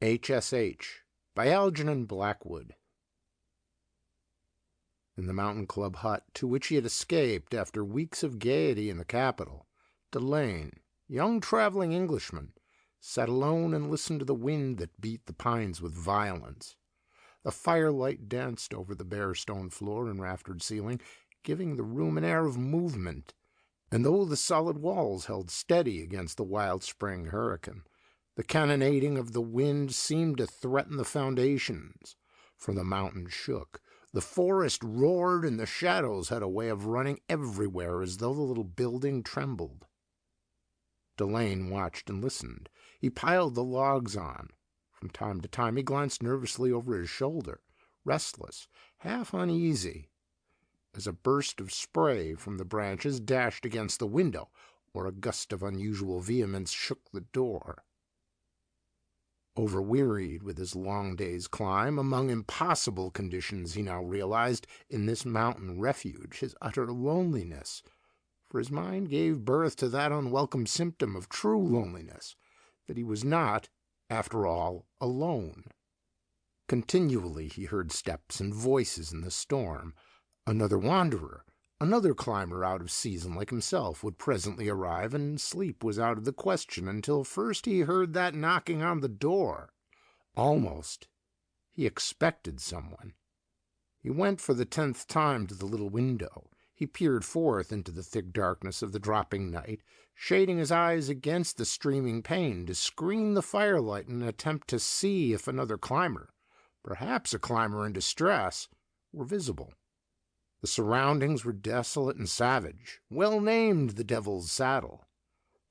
HSH by Algernon Blackwood. In the mountain club hut to which he had escaped after weeks of gaiety in the capital, Delane, young traveling Englishman, sat alone and listened to the wind that beat the pines with violence. The firelight danced over the bare stone floor and raftered ceiling, giving the room an air of movement, and though the solid walls held steady against the wild spring hurricane, the cannonading of the wind seemed to threaten the foundations, for the mountain shook, the forest roared, and the shadows had a way of running everywhere as though the little building trembled. Delane watched and listened. He piled the logs on. From time to time he glanced nervously over his shoulder, restless, half uneasy, as a burst of spray from the branches dashed against the window, or a gust of unusual vehemence shook the door. Overwearied with his long day's climb among impossible conditions, he now realized in this mountain refuge his utter loneliness, for his mind gave birth to that unwelcome symptom of true loneliness, that he was not, after all, alone. Continually he heard steps and voices in the storm. Another wanderer, another climber out of season like himself, would presently arrive, and sleep was out of the question until first he heard that knocking on the door. Almost he expected someone. He went for the 10th time to the little window. He peered forth into the thick darkness of the dropping night, shading his eyes against the streaming pane to screen the firelight in an attempt to see if another climber, perhaps a climber in distress, were visible. The surroundings were desolate and savage, well named the Devil's Saddle.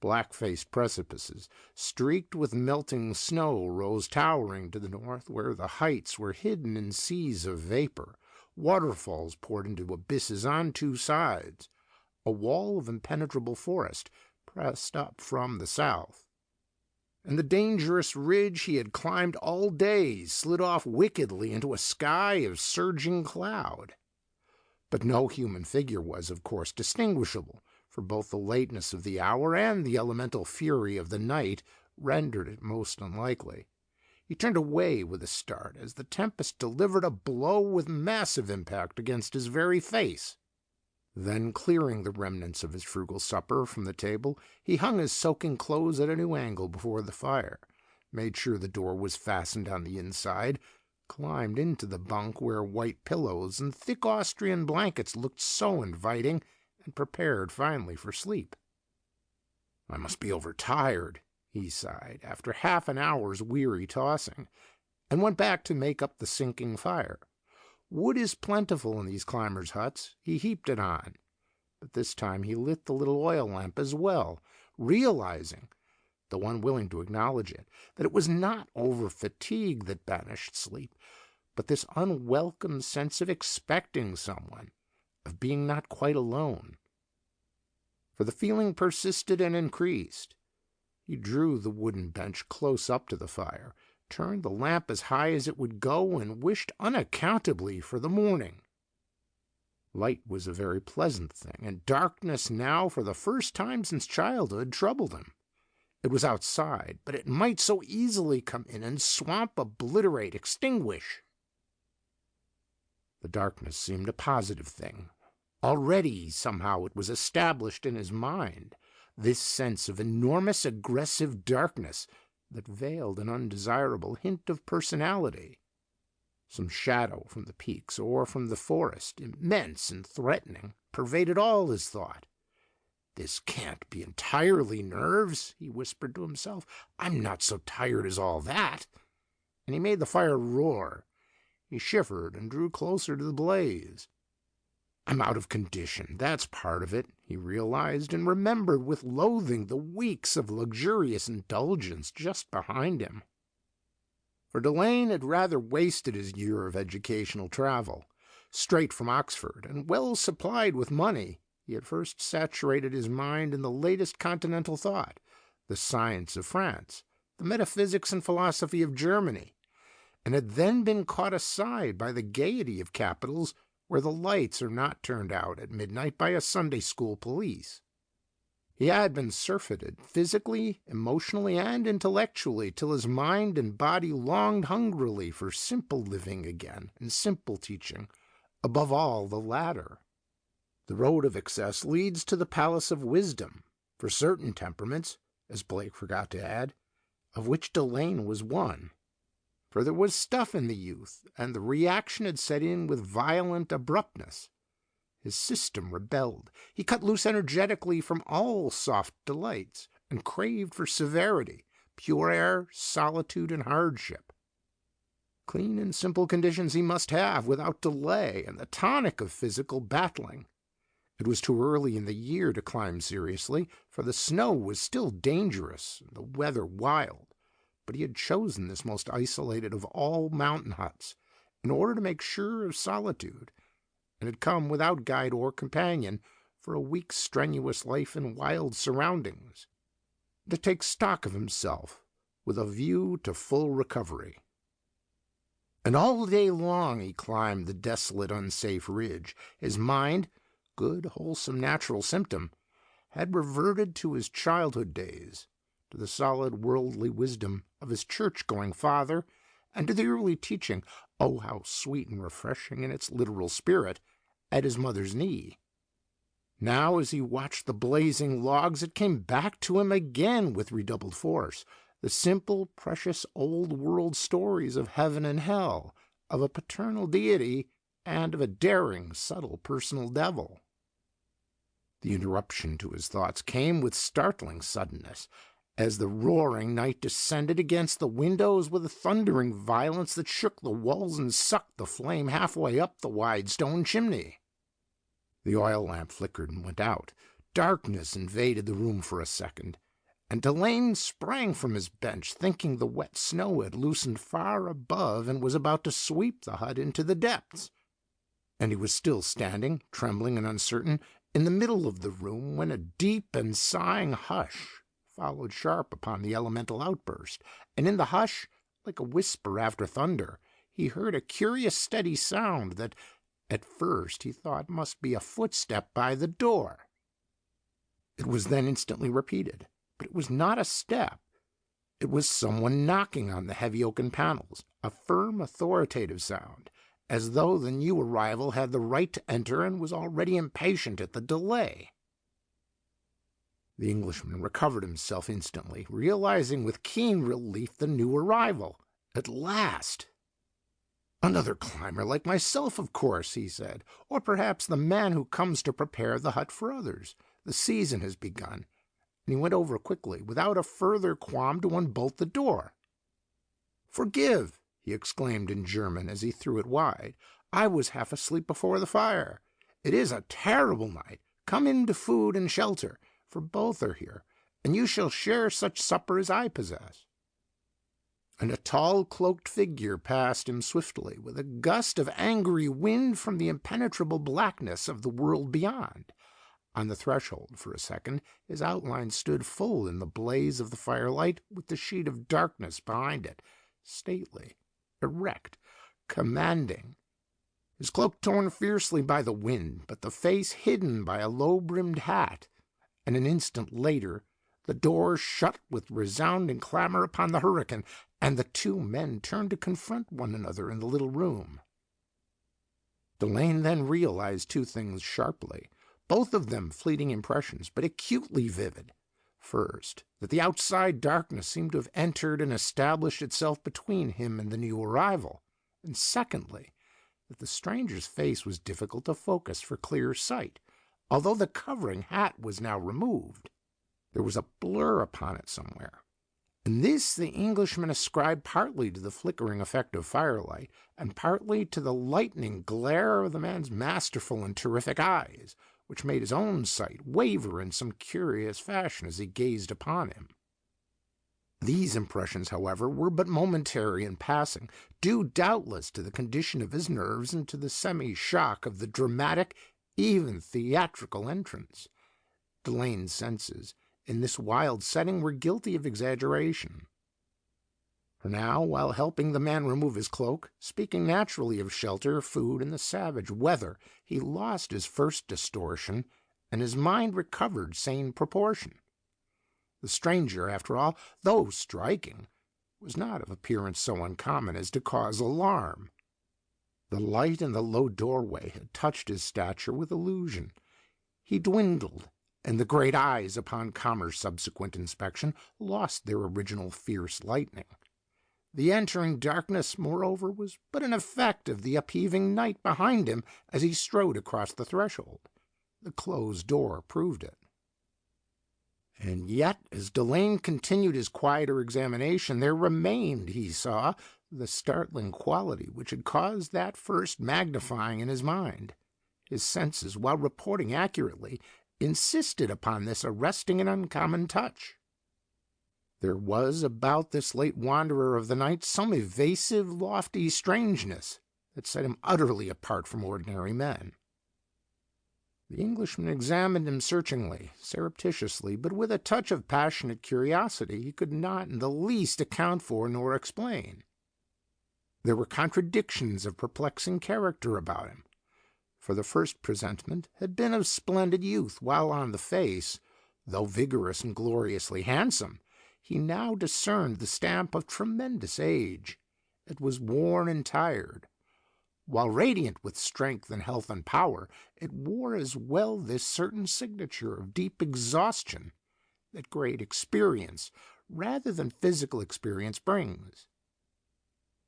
Black-faced precipices, streaked with melting snow, rose towering to the north, where the heights were hidden in seas of vapor. Waterfalls poured into abysses on two sides. A wall of impenetrable forest pressed up from the south. And the dangerous ridge he had climbed all day slid off wickedly into a sky of surging cloud. But no human figure was, of course, distinguishable, for both the lateness of the hour and the elemental fury of the night rendered it most unlikely. He turned away with a start as the tempest delivered a blow with massive impact against his very face. Then, clearing the remnants of his frugal supper from the table, he hung his soaking clothes at a new angle before the fire, made sure the door was fastened on the inside, climbed into the bunk where white pillows and thick Austrian blankets looked so inviting, and prepared finally for sleep. "I must be overtired," he sighed, after half an hour's weary tossing, and went back to make up the sinking fire. Wood is plentiful in these climbers' huts. He heaped it on, but this time he lit the little oil lamp as well, realizing, though unwilling to acknowledge it, that it was not over-fatigue that banished sleep, but this unwelcome sense of expecting someone, of being not quite alone. For the feeling persisted and increased. He drew the wooden bench close up to the fire, turned the lamp as high as it would go, and wished unaccountably for the morning. Light was a very pleasant thing, and darkness now, for the first time since childhood, troubled him. It was outside, but it might so easily come in and swamp, obliterate, extinguish. The darkness seemed a positive thing. Already, somehow, it was established in his mind, this sense of enormous aggressive darkness that veiled an undesirable hint of personality. Some shadow from the peaks or from the forest, immense and threatening, pervaded all his thought. "This can't be entirely nerves," he whispered to himself. "I'm not so tired as all that." And he made the fire roar. He shivered and drew closer to the blaze. "I'm out of condition, that's part of it," he realized, and remembered with loathing the weeks of luxurious indulgence just behind him. For Delane had rather wasted his year of educational travel. Straight from Oxford, and well supplied with money, he had first saturated his mind in the latest continental thought, the science of France, the metaphysics and philosophy of Germany, and had then been caught aside by the gaiety of capitals where the lights are not turned out at midnight by a Sunday school police. He had been surfeited physically, emotionally, and intellectually till his mind and body longed hungrily for simple living again and simple teaching, above all the latter. The road of excess leads to the palace of wisdom, for certain temperaments, as Blake forgot to add, of which Delane was one. For there was stuff in the youth, and the reaction had set in with violent abruptness. His system rebelled. He cut loose energetically from all soft delights, and craved for severity, pure air, solitude, and hardship. Clean and simple conditions he must have, without delay, and the tonic of physical battling. It was too early in the year to climb seriously, for the snow was still dangerous, and the weather wild, but he had chosen this most isolated of all mountain huts, in order to make sure of solitude, and had come without guide or companion for a week's strenuous life in wild surroundings, to take stock of himself with a view to full recovery. And all day long he climbed the desolate, unsafe ridge. His mind, good, wholesome, natural symptom, had reverted to his childhood days, to the solid worldly wisdom of his church-going father, and to the early teaching, oh, how sweet and refreshing in its literal spirit, at his mother's knee. Now, as he watched the blazing logs, it came back to him again with redoubled force. The simple, precious, old-world stories of heaven and hell, of a paternal deity, and of a daring, subtle, personal devil. The interruption to his thoughts came with startling suddenness, as the roaring night descended against the windows with a thundering violence that shook the walls and sucked the flame halfway up the wide stone chimney. The oil lamp flickered and went out. Darkness invaded the room for a second, and Delane sprang from his bench, thinking the wet snow had loosened far above and was about to sweep the hut into the depths. And he was still standing, trembling and uncertain, in the middle of the room, when a deep and sighing hush followed sharp upon the elemental outburst, and in the hush, like a whisper after thunder, he heard a curious steady sound that, at first, he thought must be a footstep by the door. It was then instantly repeated, but it was not a step. It was someone knocking on the heavy oaken panels, a firm, authoritative sound, as though the new arrival had the right to enter and was already impatient at the delay. The Englishman recovered himself instantly, realizing with keen relief the new arrival. At last! "Another climber like myself, of course," he said. "Or perhaps the man who comes to prepare the hut for others. The season has begun." And he went over quickly, without a further qualm, to unbolt the door. "Forgive," he exclaimed in German as he threw it wide. "I was half asleep before the fire. It is a terrible night. Come in to food and shelter, for both are here, and you shall share such supper as I possess." And a tall, cloaked figure passed him swiftly, with a gust of angry wind from the impenetrable blackness of the world beyond. On the threshold, for a second, his outline stood full in the blaze of the firelight, with the sheet of darkness behind it, stately, erect, commanding. His cloak torn fiercely by the wind, but the face hidden by a low-brimmed hat, and an instant later the door shut with resounding clamor upon the hurricane, and the two men turned to confront one another in the little room. Delane then realized two things sharply, both of them fleeting impressions, but acutely vivid. First, that the outside darkness seemed to have entered and established itself between him and the new arrival, and secondly, that the stranger's face was difficult to focus for clear sight, although the covering hat was now removed. There was a blur upon it somewhere, and this the Englishman ascribed partly to the flickering effect of firelight, and partly to the lightning glare of the man's masterful and terrific eyes, which made his own sight waver in some curious fashion as he gazed upon him. These impressions, however, were but momentary and passing, due doubtless to the condition of his nerves and to the semi-shock of the dramatic, even theatrical entrance. Delane's senses, in this wild setting, were guilty of exaggeration. For now, while helping the man remove his cloak, speaking naturally of shelter, food, and the savage weather, he lost his first distortion, and his mind recovered sane proportion. The stranger, after all, though striking, was not of appearance so uncommon as to cause alarm. The light in the low doorway had touched his stature with illusion. He dwindled, and the great eyes, upon calmer subsequent inspection, lost their original fierce lightning. The entering darkness, moreover, was but an effect of the upheaving night behind him as he strode across the threshold. The closed door proved it. And yet, as Delane continued his quieter examination, there remained, he saw, the startling quality which had caused that first magnifying in his mind. His senses, while reporting accurately, insisted upon this arresting and uncommon touch. There was about this late wanderer of the night some evasive, lofty strangeness that set him utterly apart from ordinary men. The Englishman examined him searchingly, surreptitiously, but with a touch of passionate curiosity he could not in the least account for nor explain. There were contradictions of perplexing character about him, for the first presentment had been of splendid youth, while on the face, though vigorous and gloriously handsome, he now discerned the stamp of tremendous age. It was worn and tired. While radiant with strength and health and power, it wore as well this certain signature of deep exhaustion that great experience, rather than physical experience, brings.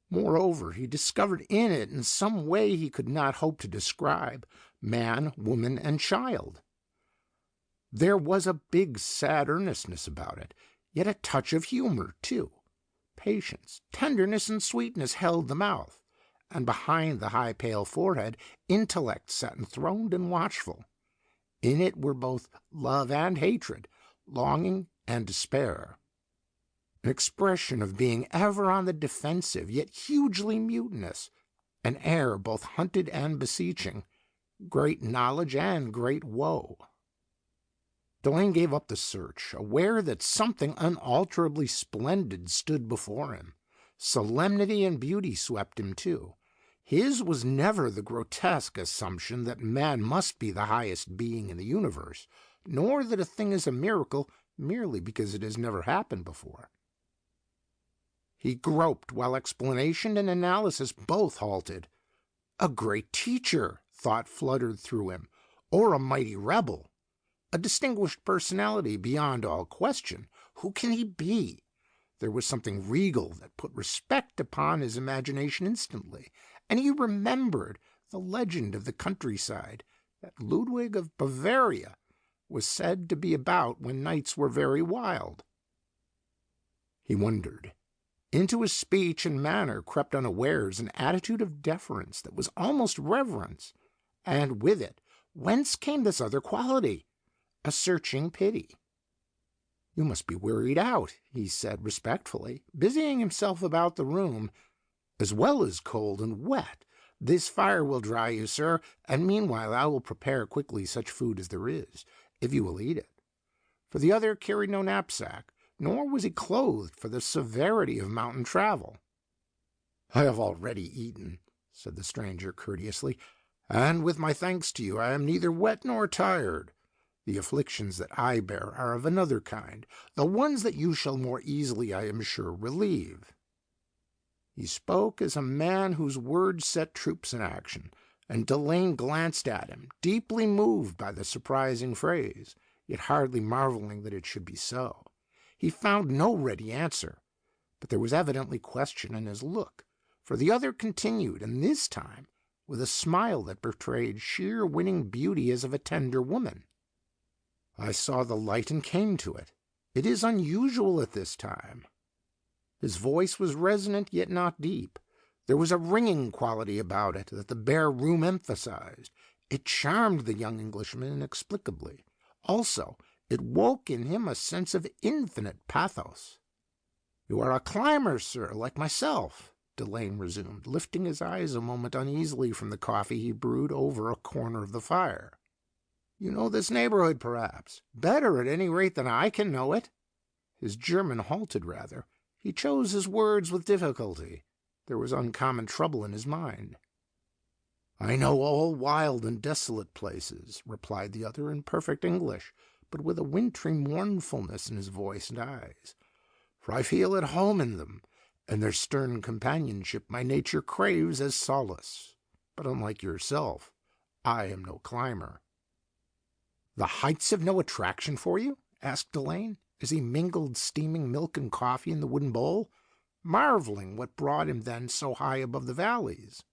Moreover, he discovered in it, in some way he could not hope to describe, man, woman, and child. There was a big, sad earnestness about it, yet a touch of humor, too. Patience, tenderness, and sweetness held the mouth, and behind the high, pale forehead, intellect sat enthroned and watchful. In it were both love and hatred, longing and despair. An expression of being ever on the defensive, yet hugely mutinous, an air both hunted and beseeching, great knowledge and great woe. Delane gave up the search, aware that something unalterably splendid stood before him. Solemnity and beauty swept him, too. His was never the grotesque assumption that man must be the highest being in the universe, nor that a thing is a miracle merely because it has never happened before. He groped while explanation and analysis both halted. A great teacher, thought fluttered through him, or a mighty rebel. A distinguished personality beyond all question. Who can he be? There was something regal that put respect upon his imagination instantly, and he remembered the legend of the countryside, that Ludwig of Bavaria was said to be about when nights were very wild. He wondered. Into his speech and manner crept unawares an attitude of deference that was almost reverence, and with it, whence came this other quality? A searching pity. "You must be wearied out," he said respectfully, busying himself about the room, "as well as cold and wet. This fire will dry you, sir, and meanwhile I will prepare quickly such food as there is, if you will eat it." For the other carried no knapsack, nor was he clothed for the severity of mountain travel. "I have already eaten," said the stranger courteously, "and with my thanks to you I am neither wet nor tired. The afflictions that I bear are of another kind, the ones that you shall more easily, I am sure, relieve." He spoke as a man whose words set troops in action, and Delane glanced at him, deeply moved by the surprising phrase, yet hardly marveling that it should be so. He found no ready answer, but there was evidently question in his look, for the other continued, and this time with a smile that betrayed sheer winning beauty as of a tender woman. "I saw the light and came to it. It is unusual at this time." His voice was resonant yet not deep. There was a ringing quality about it that the bare room emphasized. It charmed the young Englishman inexplicably. Also, it woke in him a sense of infinite pathos. "You are a climber, sir, like myself," Delane resumed, lifting his eyes a moment uneasily from the coffee he brewed over a corner of the fire. "You know this neighborhood, perhaps, better at any rate than I can know it." His German halted rather. He chose his words with difficulty. There was uncommon trouble in his mind. I know all wild and desolate places, replied the other in perfect English, but with a wintry mournfulness in his voice and eyes, for I feel at home in them, and their stern companionship my nature craves as solace. But unlike yourself, I am no climber. The heights have no attraction for you? Asked Delane, as he mingled steaming milk and coffee in the wooden bowl, marveling what brought him then so high above the valleys.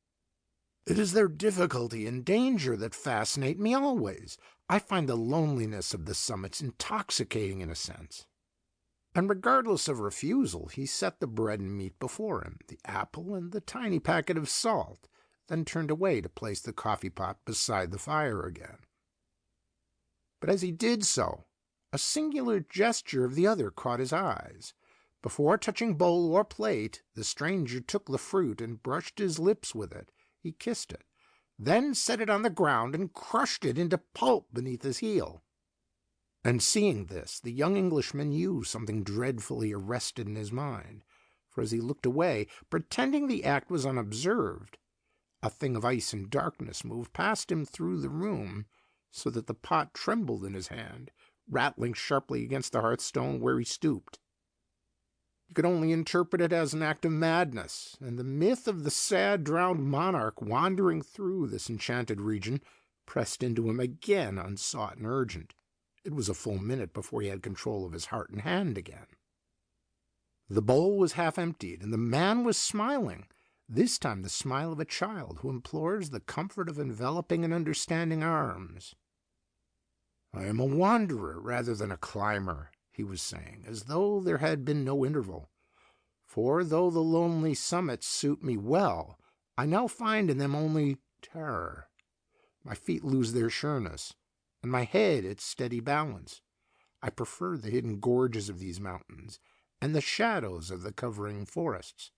It is their difficulty and danger that fascinate me always. I find the loneliness of the summits intoxicating in a sense. And regardless of refusal, he set the bread and meat before him, the apple and the tiny packet of salt, then turned away to place the coffee pot beside the fire again. But as he did so, a singular gesture of the other caught his eyes. Before touching bowl or plate, the stranger took the fruit and brushed his lips with it. He kissed it, then set it on the ground and crushed it into pulp beneath his heel. And seeing this, the young Englishman knew something dreadfully arrested in his mind, for as he looked away, pretending the act was unobserved, a thing of ice and darkness moved past him through the room, so that the pot trembled in his hand, rattling sharply against the hearthstone where he stooped. He could only interpret it as an act of madness, and the myth of the sad drowned monarch wandering through this enchanted region pressed into him again, unsought and urgent. It was a full minute before he had control of his heart and hand again. The bowl was half emptied, and the man was smiling, this time the smile of a child who implores the comfort of enveloping and understanding arms. I am a wanderer rather than a climber, he was saying, as though there had been no interval. For though the lonely summits suit me well, I now find in them only terror. My feet lose their sureness, and my head its steady balance. I prefer the hidden gorges of these mountains, and the shadows of the covering forests.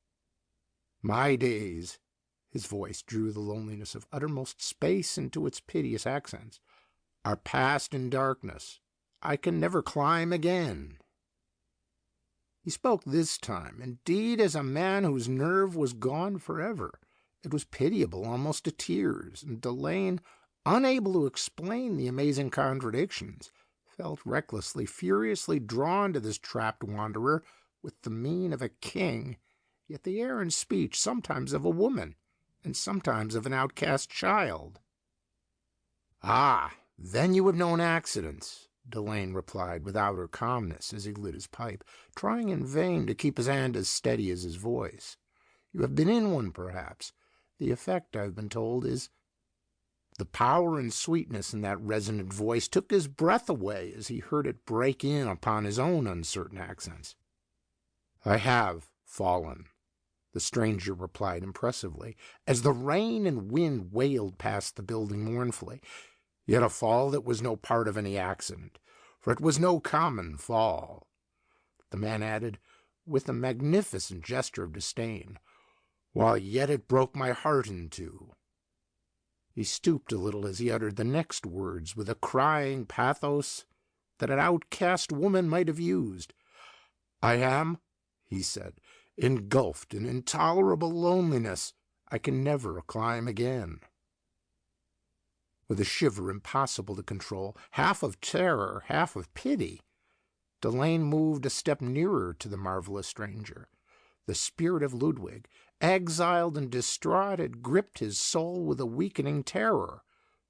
My days, his voice drew the loneliness of uttermost space into its piteous accents, are past in darkness. I can never climb again. He spoke this time, indeed, as a man whose nerve was gone forever. It was pitiable almost to tears, and Delane, unable to explain the amazing contradictions, felt recklessly, furiously drawn to this trapped wanderer with the mien of a king, yet the air and speech sometimes of a woman, and sometimes of an outcast child. Ah, then you have known accidents, Delane replied with outer calmness as he lit his pipe, trying in vain to keep his hand as steady as his voice. You have been in one, perhaps. The effect, I've been told, is... The power and sweetness in that resonant voice took his breath away as he heard it break in upon his own uncertain accents. I have fallen, the stranger replied impressively, as the rain and wind wailed past the building mournfully. Yet a fall that was no part of any accident, for it was no common fall. The man added, with a magnificent gesture of disdain, while yet it broke my heart in two. He stooped a little as he uttered the next words with a crying pathos that an outcast woman might have used. I am, he said, engulfed in intolerable loneliness. I can never climb again. With a shiver impossible to control, half of terror, half of pity, Delane moved a step nearer to the marvelous stranger. The spirit of Ludwig, exiled and distraught, had gripped his soul with a weakening terror,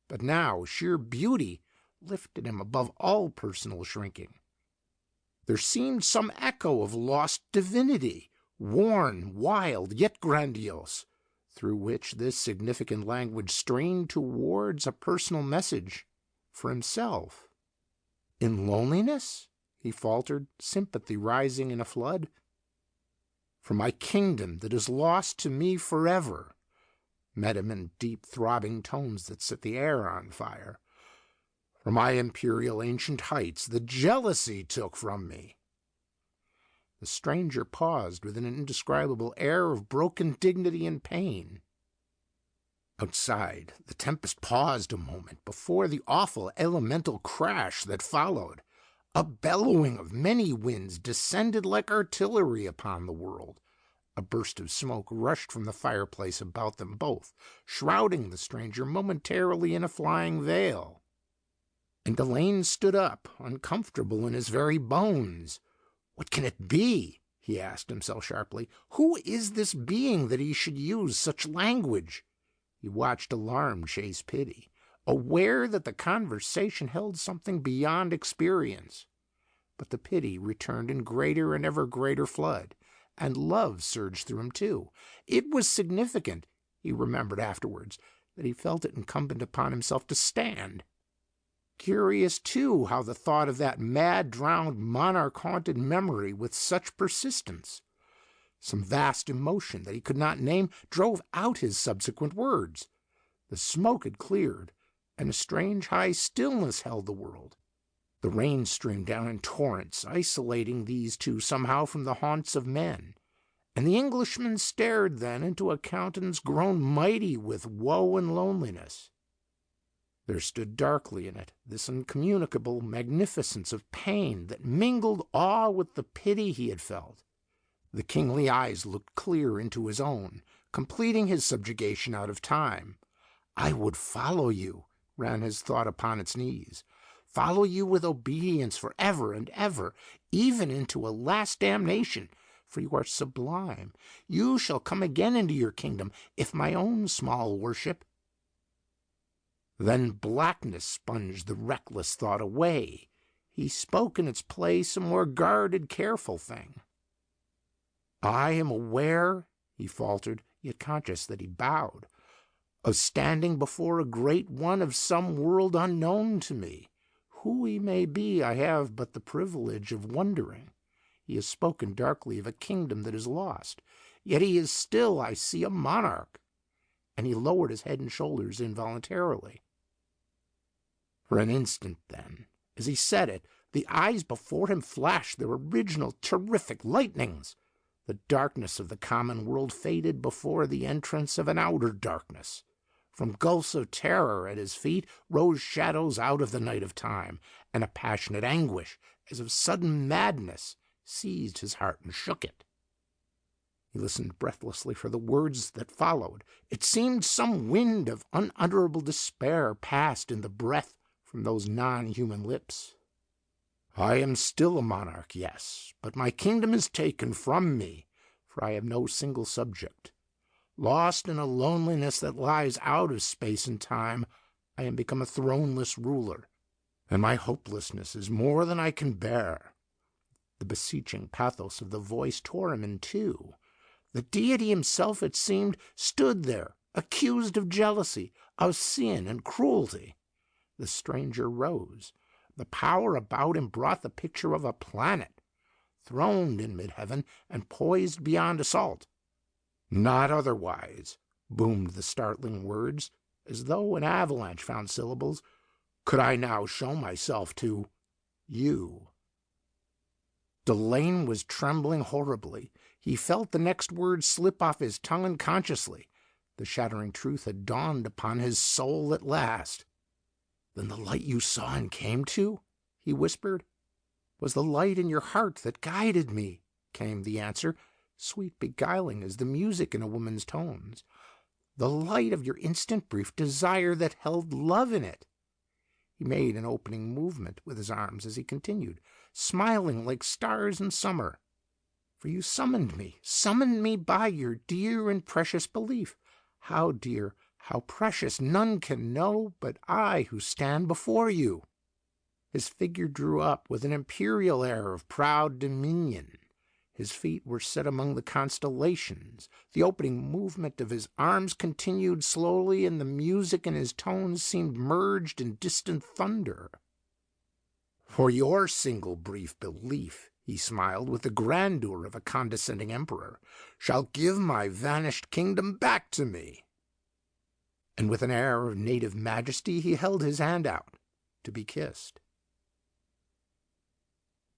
but now sheer beauty lifted him above all personal shrinking. There seemed some echo of lost divinity, worn, wild, yet grandiose, through which this significant language strained towards a personal message for himself. In loneliness? He faltered, sympathy rising in a flood. For my kingdom that is lost to me forever, met him in deep throbbing tones that set the air on fire. For my imperial ancient heights the jealousy took from me. The stranger paused with an indescribable air of broken dignity and pain. Outside, the tempest paused a moment before the awful elemental crash that followed. A bellowing of many winds descended like artillery upon the world. A burst of smoke rushed from the fireplace about them both, shrouding the stranger momentarily in a flying veil. And Delane stood up, uncomfortable in his very bones. What can it be? He asked himself sharply. Who is this being that he should use such language? He watched alarm chase pity, aware that the conversation held something beyond experience. But the pity returned in greater and ever greater flood, and love surged through him too. It was significant, he remembered afterwards, that he felt it incumbent upon himself to stand. Curious, too, how the thought of that mad, drowned monarch haunted memory with such persistence. Some vast emotion that he could not name drove out his subsequent words. The smoke had cleared, and a strange high stillness held the world. The rain streamed down in torrents, isolating these two somehow from the haunts of men, and the Englishman stared then into a countenance grown mighty with woe and loneliness. There stood darkly in it this incommunicable magnificence of pain that mingled awe with the pity he had felt. The kingly eyes looked clear into his own, completing his subjugation out of time. "I would follow you," ran his thought upon its knees. "Follow you with obedience for ever and ever, even into a last damnation, for you are sublime. You shall come again into your kingdom, if my own small worship—" Then blackness sponged the reckless thought away. He spoke in its place a more guarded, careful thing. "I am aware," he faltered, yet conscious that he bowed, "of standing before a great one of some world unknown to me. Who he may be, I have but the privilege of wondering. He has spoken darkly of a kingdom that is lost, yet he is still, I see, a monarch." And he lowered his head and shoulders involuntarily. For an instant, then, as he said it, the eyes before him flashed their original terrific lightnings. The darkness of the common world faded before the entrance of an outer darkness. From gulfs of terror at his feet rose shadows out of the night of time, and a passionate anguish, as of sudden madness, seized his heart and shook it. He listened breathlessly for the words that followed. It seemed some wind of unutterable despair passed in the breath from those non-human lips. "I am still a monarch, yes, but my kingdom is taken from me, for I have no single subject. Lost in a loneliness that lies out of space and time, I am become a throneless ruler, and my hopelessness is more than I can bear." The beseeching pathos of the voice tore him in two. The deity himself, it seemed, stood there, accused of jealousy, of sin and cruelty. The stranger rose. The power about him brought the picture of a planet, throned in mid-heaven and poised beyond assault. "Not otherwise," boomed the startling words, as though an avalanche found syllables, "could I now show myself to you." Delane was trembling horribly. He felt the next word slip off his tongue unconsciously. The shattering truth had dawned upon his soul at last. "Then the light you saw and came to," he whispered. "Was the light in your heart that guided me," came the answer, sweet, beguiling as the music in a woman's tones. "The light of your instant brief desire that held love in it." He made an opening movement with his arms as he continued, smiling like stars in summer. "For you summoned me by your dear and precious belief. How dear, how precious, none can know but I who stand before you." His figure drew up with an imperial air of proud dominion. His feet were set among the constellations. The opening movement of his arms continued slowly, and the music in his tones seemed merged in distant thunder. "For your single brief belief," he smiled with the grandeur of a condescending emperor, "shall give my vanished kingdom back to me." And with an air of native majesty he held his hand out to be kissed.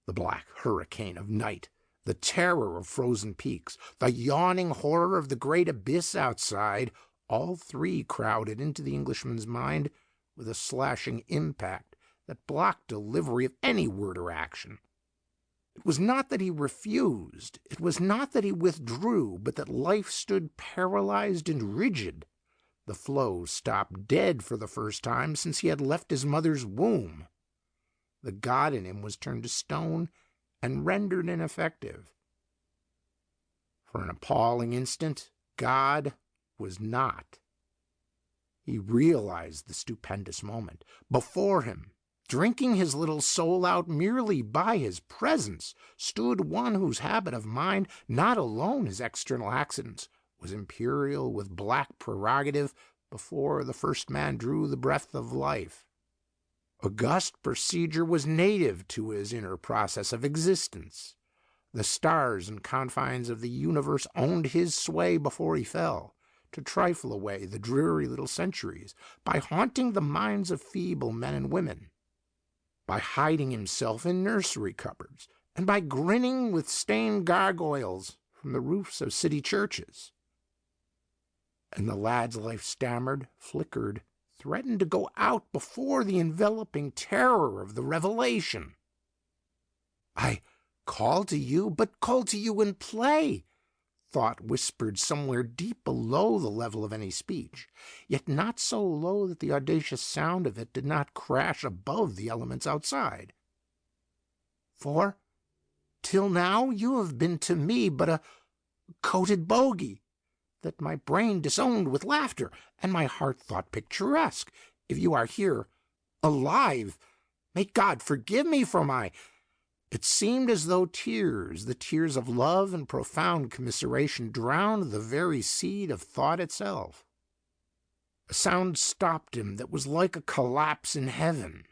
The black hurricane of night, the terror of frozen peaks, the yawning horror of the great abyss outside, all three crowded into the Englishman's mind with a slashing impact that blocked delivery of any word or action. It was not that he refused, it was not that he withdrew, but that life stood paralyzed and rigid. The flow stopped dead for the first time since he had left his mother's womb. The God in him was turned to stone and rendered ineffective. For an appalling instant, God was not. He realized the stupendous moment. Before him, drinking his little soul out merely by his presence, stood one whose habit of mind, not alone his external accidents, was imperial with black prerogative before the first man drew the breath of life. August procedure was native to his inner process of existence. The stars and confines of the universe owned his sway before he fell, to trifle away the dreary little centuries by haunting the minds of feeble men and women, by hiding himself in nursery cupboards, and by grinning with stained gargoyles from the roofs of city churches. And the lad's life stammered, flickered, threatened to go out before the enveloping terror of the revelation. "I call to you, but call to you in play," thought whispered somewhere deep below the level of any speech, yet not so low that the audacious sound of it did not crash above the elements outside. "For, till now, you have been to me but a coated bogey, that my brain disowned with laughter, and my heart thought picturesque. If you are here, alive, may God forgive me for my—" It seemed as though tears, the tears of love and profound commiseration, drowned the very seed of thought itself. A sound stopped him that was like a collapse in heaven.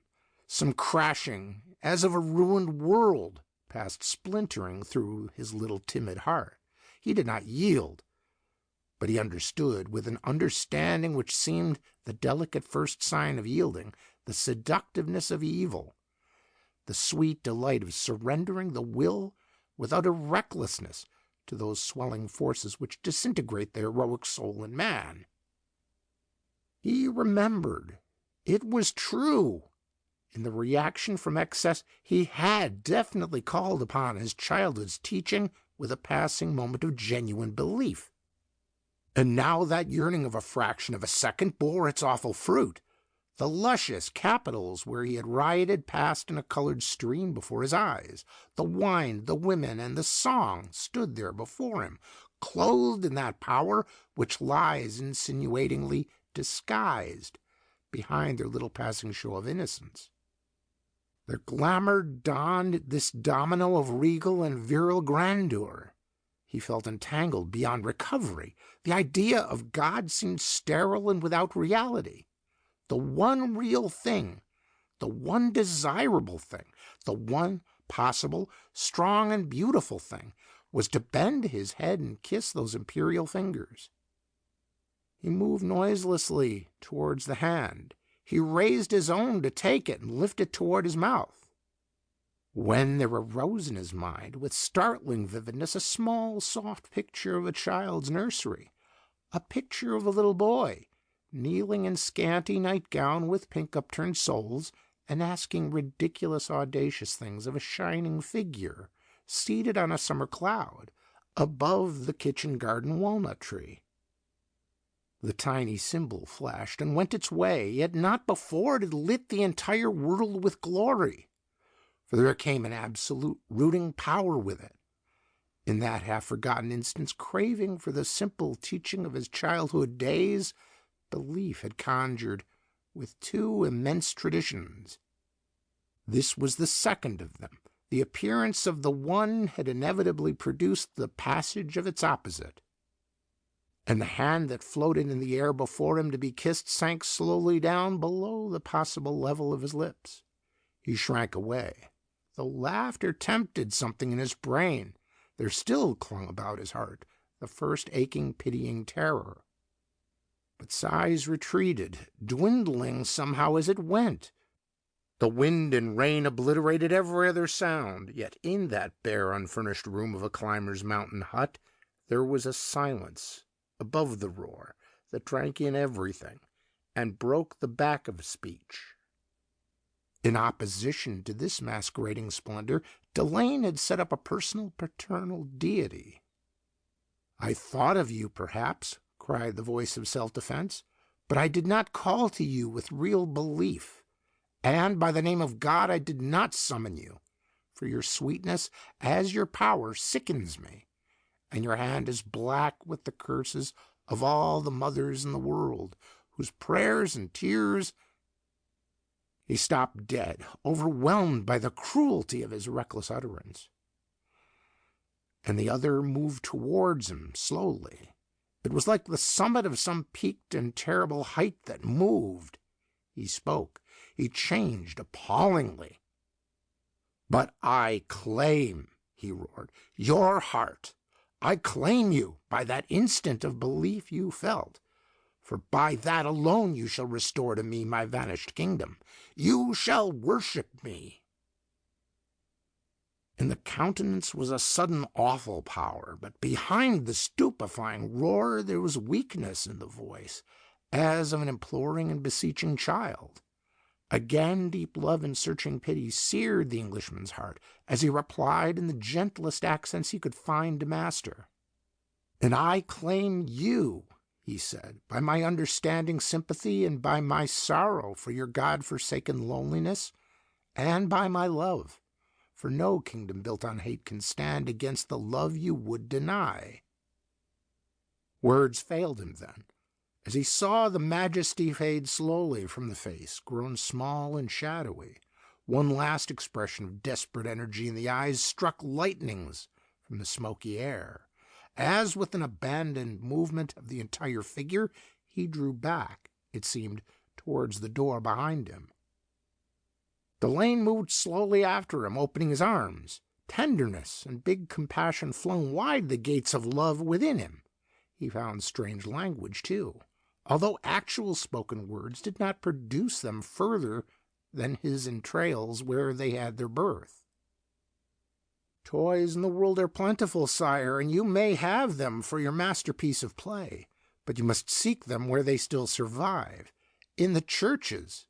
Some crashing, as of a ruined world, passed splintering through his little timid heart. He did not yield, but he understood, with an understanding which seemed the delicate first sign of yielding, the seductiveness of evil, the sweet delight of surrendering the will with utter recklessness to those swelling forces which disintegrate the heroic soul in man. He remembered. It was true. In the reaction from excess, he had definitely called upon his childhood's teaching with a passing moment of genuine belief. And now that yearning of a fraction of a second bore its awful fruit. The luscious capitals where he had rioted passed in a colored stream before his eyes. The wine, the women, and the song stood there before him, clothed in that power which lies insinuatingly disguised behind their little passing show of innocence. Their glamour donned this domino of regal and virile grandeur. He felt entangled beyond recovery. The idea of God seemed sterile and without reality. The one real thing, the one desirable thing, the one possible, strong, and beautiful thing, was to bend his head and kiss those imperial fingers. He moved noiselessly towards the hand. He raised his own to take it and lift it toward his mouth, when there arose in his mind with startling vividness a small, soft picture of a child's nursery, a picture of a little boy, kneeling in scanty nightgown with pink upturned soles, and asking ridiculous, audacious things of a shining figure seated on a summer cloud above the kitchen garden walnut tree. The tiny symbol flashed and went its way, yet not before it had lit the entire world with glory, for there came an absolute rooting power with it. In that half-forgotten instance, craving for the simple teaching of his childhood days, belief had conjured with two immense traditions. This was the second of them. The appearance of the one had inevitably produced the passage of its opposite. And the hand that floated in the air before him to be kissed sank slowly down below the possible level of his lips. He shrank away. The laughter tempted something in his brain. There still clung about his heart the first aching, pitying terror. But sighs retreated, dwindling somehow as it went. The wind and rain obliterated every other sound, yet in that bare, unfurnished room of a climber's mountain hut there was a silence above the roar that drank in everything and broke the back of speech. In opposition to this masquerading splendor, Delane had set up a personal paternal deity. "I thought of you, perhaps," cried the voice of self-defense, "but I did not call to you with real belief. And by the name of God I did not summon you, for your sweetness, as your power, sickens me, and your hand is black with the curses of all the mothers in the world, whose prayers and tears—" He stopped dead, overwhelmed by the cruelty of his reckless utterance. And the other moved towards him slowly. It was like the summit of some peaked and terrible height that moved. He spoke. He changed appallingly. "But I claim," he roared, "your heart. I claim you by that instant of belief you felt. For by that alone you shall restore to me my vanished kingdom. You shall worship me." In the countenance was a sudden awful power, but behind the stupefying roar there was weakness in the voice, as of an imploring and beseeching child. Again deep love and searching pity seared the Englishman's heart as he replied in the gentlest accents he could find to master. "And I claim you," he said, "by my understanding sympathy, and by my sorrow for your God-forsaken loneliness, and by my love. For no kingdom built on hate can stand against the love you would deny." Words failed him then, as he saw the majesty fade slowly from the face, grown small and shadowy. One last expression of desperate energy in the eyes struck lightnings from the smoky air. As with an abandoned movement of the entire figure, he drew back, it seemed, towards the door behind him. Delane moved slowly after him, opening his arms. Tenderness and big compassion flung wide the gates of love within him. He found strange language, too, although actual spoken words did not produce them further than his entrails where they had their birth. "Toys in the world are plentiful, sire, and you may have them for your masterpiece of play, but you must seek them where they still survive, in the churches,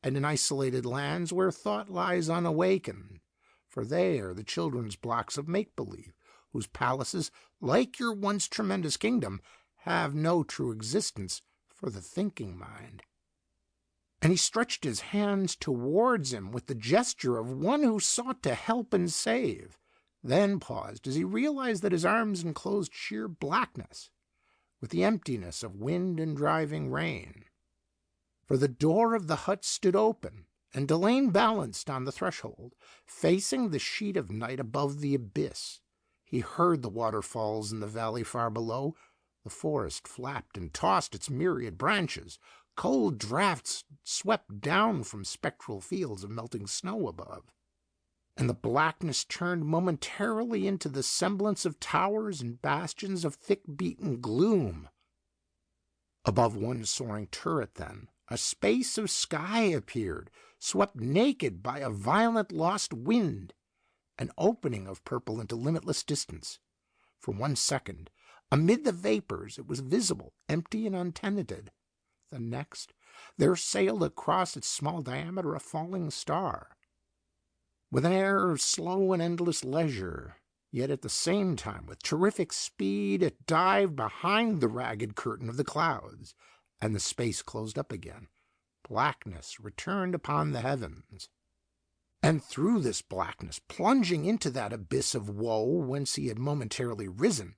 and in isolated lands where thought lies unawakened, for they are the children's blocks of make-believe, whose palaces, like your once tremendous kingdom, have no true existence for the thinking mind." And he stretched his hands towards him with the gesture of one who sought to help and save, then paused as he realized that his arms enclosed sheer blackness, with the emptiness of wind and driving rain. For the door of the hut stood open, and Delane balanced on the threshold, facing the sheet of night above the abyss. He heard the waterfalls in the valley far below. The forest flapped and tossed its myriad branches. Cold draughts swept down from spectral fields of melting snow above. And the blackness turned momentarily into the semblance of towers and bastions of thick-beaten gloom. Above one soaring turret, then, a space of sky appeared, swept naked by a violent lost wind, an opening of purple into limitless distance. For 1 second, amid the vapors, it was visible, empty and untenanted. The next, there sailed across its small diameter a falling star. With an air of slow and endless leisure, yet at the same time with terrific speed, it dived behind the ragged curtain of the clouds, and the space closed up again. Blackness returned upon the heavens. And through this blackness, plunging into that abyss of woe whence he had momentarily risen,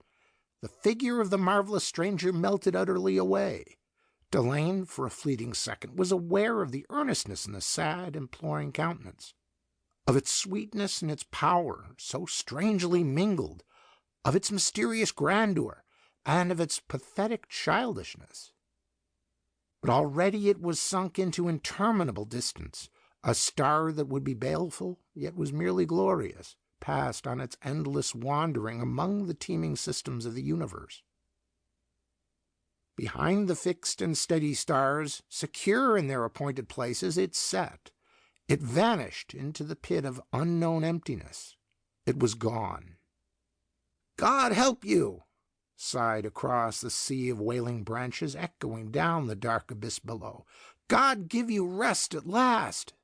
the figure of the marvelous stranger melted utterly away. Delane, for a fleeting second, was aware of the earnestness in the sad, imploring countenance, of its sweetness and its power, so strangely mingled, of its mysterious grandeur, and of its pathetic childishness. But already it was sunk into interminable distance. A star that would be baleful, yet was merely glorious, passed on its endless wandering among the teeming systems of the universe. Behind the fixed and steady stars, secure in their appointed places, it set. It vanished into the pit of unknown emptiness. It was gone. "God help you!" sighed across the sea of wailing branches, echoing down the dark abyss below. "God give you rest at last!"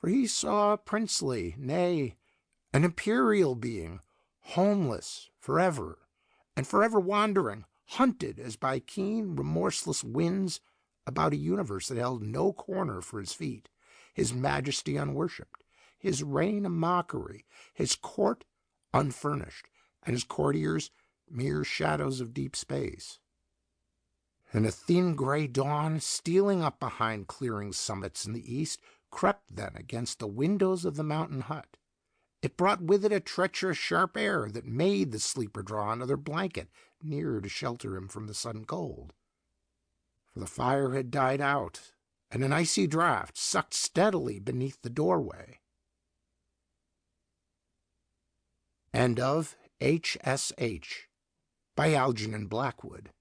for he saw a princely, nay, an imperial being, homeless forever, and forever wandering, hunted as by keen, remorseless winds about a universe that held no corner for his feet, his majesty unworshipped, his reign a mockery, his court unfurnished, and his courtiers mere shadows of deep space. And a thin gray dawn, stealing up behind clearing summits in the east, crept then against the windows of the mountain hut. It brought with it a treacherous sharp air that made the sleeper draw another blanket nearer to shelter him from the sudden cold. For the fire had died out, and an icy draught sucked steadily beneath the doorway. End of HSH by Algernon Blackwood.